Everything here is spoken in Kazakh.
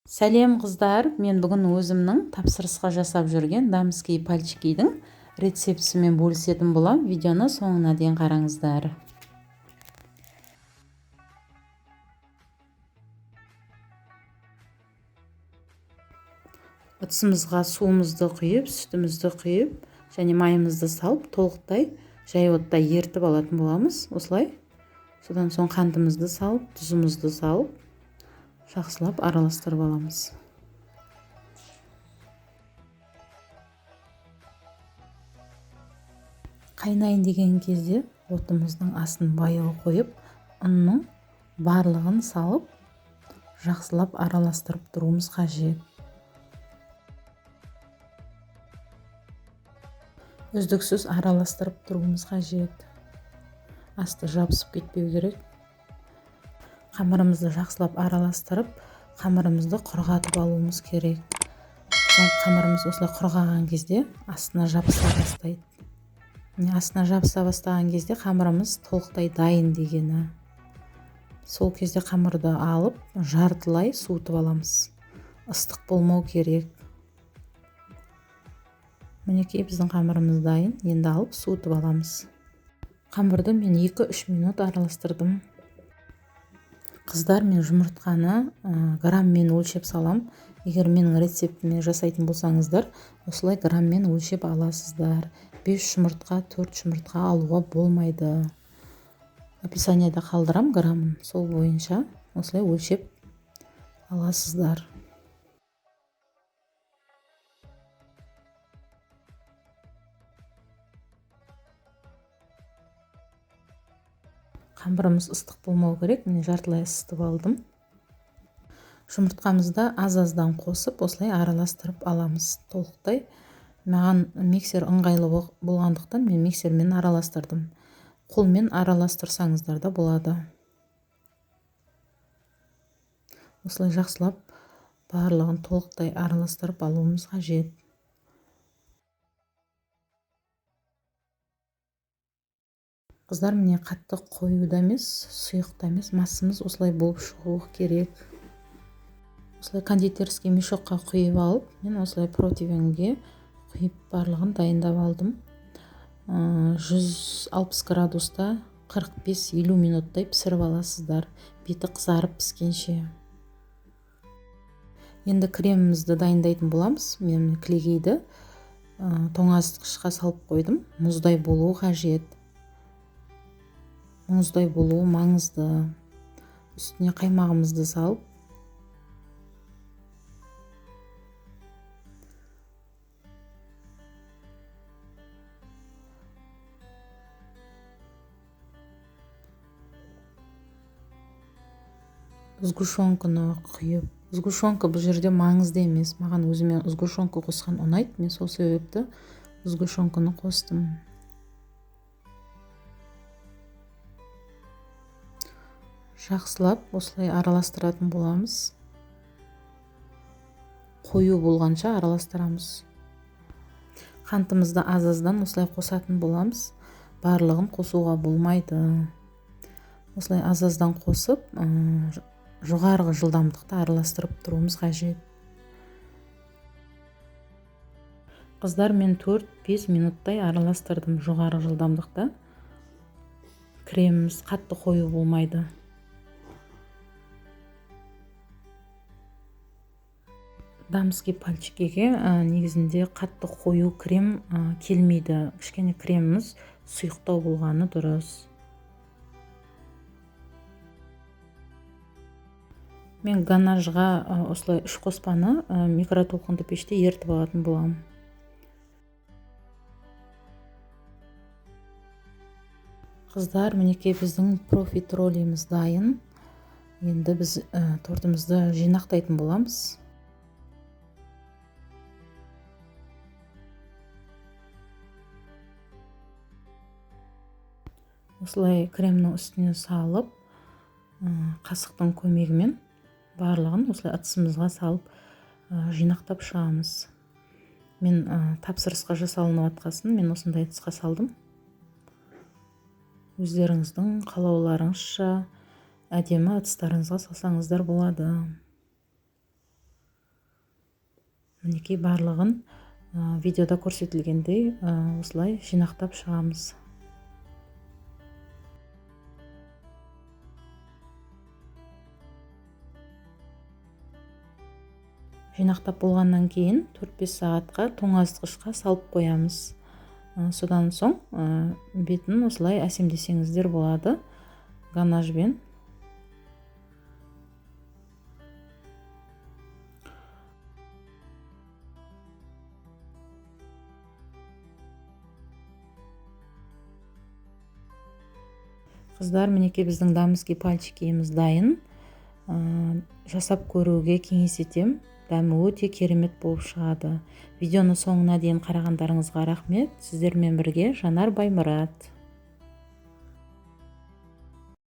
Сәлем қыздар, мен бүгін өзімнің тапсырысқа жасап жүрген дамский пальчикидің рецептісімен бөлісетін болам. Видеоны соңына дейін қараңыздар. Ыдысымызға суымызды құйып, сүтімізді құйып, және майымызды салып, толықтай жай отта ертіп алатын боламыз. Осылай. Содан соң қантымызды салып, тұзымызды салып, жақсылап араластырып аламыз. Қайнайын деген кезде отымыздың астын баяу қойып, ұнның барлығын салып, жақсылап араластырып тұруымыз қажет. Үздіксіз араластырып тұруымыз қажет. Асты жабысып кетпеу керек. Қамырымызды жақсылап араластырып, қамырымызды құрғатып алуымыз керек. Қамырымыз осылай құрғаған кезде астына жабыса бастайды. Астына жабыса бастаған кезде қамырымыз толықтай дайын дегені. Сол кезде қамырды алып, жартылай суытып аламыз. Ыстық болмау керек. Мінекей біздің қамырымыз дайын. Енді алып суытып аламыз. Қамырды мен 2-3 минут араластырдым. Қыздар, мен жұмыртқаны граммен өлшеп салам. Егер менің рецептіме жасайтын болсаңыздар, осылай граммен өлшеп аласыздар. 5 жұмыртқа, 4 жұмыртқа алуға болмайды. Описанияда қалдырам грамын. Сол бойынша осылай өлшеп аласыздар. Қамырымыз ыстық болмау керек. Мен жартылай ысытып алдым. Жұмыртқамызды аз-аздан қосып, осылай араластырып аламыз. Толықтай. Маған миксер ыңғайлы болғандықтан мен миксермен араластырдым. Қолмен араластырсаңыздар да болады. Осылай жақсылап барлығын толықтай араластырып алуымыз қажет. Қыздар, міне қатты қоюда емес, сұйықта емес, массамыз осылай болып шығуы керек. Осылай кондитерский мешокқа құйып алып, мен осылай противеньге құйып барлығын дайындап алдым. 160 градуста 45-50 минуттай пісіріп аласыздар. Беті қызарып піскенше. Енді кремімізді дайындайтын боламыз. Мен кілегейді тоңазытқышқа салып қойдым. Мұздай болуы қажет. Мұздай болуы маңызды. Үстіне қаймағымызды салып, сгущенканы құйып. Сгущенка бұл жерде маңызды емес. Маған өзіме сгущенка қосқан ұнайды. Мен сол себепті сгущенканы қостым. Жақсылап осылай араластыратын боламыз. Қою болғанша араластырамыз. Қантымызды аз-аздан осылай қосатын боламыз. Барлығын қосуға болмайды. Осылай аз-аздан қосып, жоғарғы жылдамдықта араластырып тұруымыз қажет. Қыздар, мен 4-5 минуттай араластырдым жоғарғы жылдамдықта. Креміміз қатты қою болмайды. Дамский пальчикиге негізінде қатты қою крем келмейді. Кішкене креміміз сұйықтау болғаны дұрыс. Мен ганажға осылай 3 қоспаны микротолқынды пеште ертіп алатын болам. Қыздар, мінекей біздің профитролиіміз дайын. Енді біз тортымызды жинақтайтын боламыз. Осылай кремнің үстіне салып, қасықтың көмегімен барлығын осылай ыдысымызға салып жинақтап шығамыз. Мен тапсырысқа жасалынып атқасын, мен осындай ыдысқа салдым. Өздеріңіздің қалауларыңызша әдемі ыдыстарыңызға салсаңыздар болады. мінекей барлығын видеода көрсетілгендей осылай жинақтап шығамыз. Жинақтап болғаннан кейін 4-5 сағатқа тоңазытқышқа салып қоямыз. Содан соң бетін осылай әсемдесеңіздер болады ганажбен. Қыздар, мінекей біздің дамский пальчикіміз дайын. Жасап көруге кеңес етем. Дәмі өте керемет болып шығады. Видеоны соңына дейін қарағандарыңызға рахмет. Сіздермен бірге Жанар Баймұрат.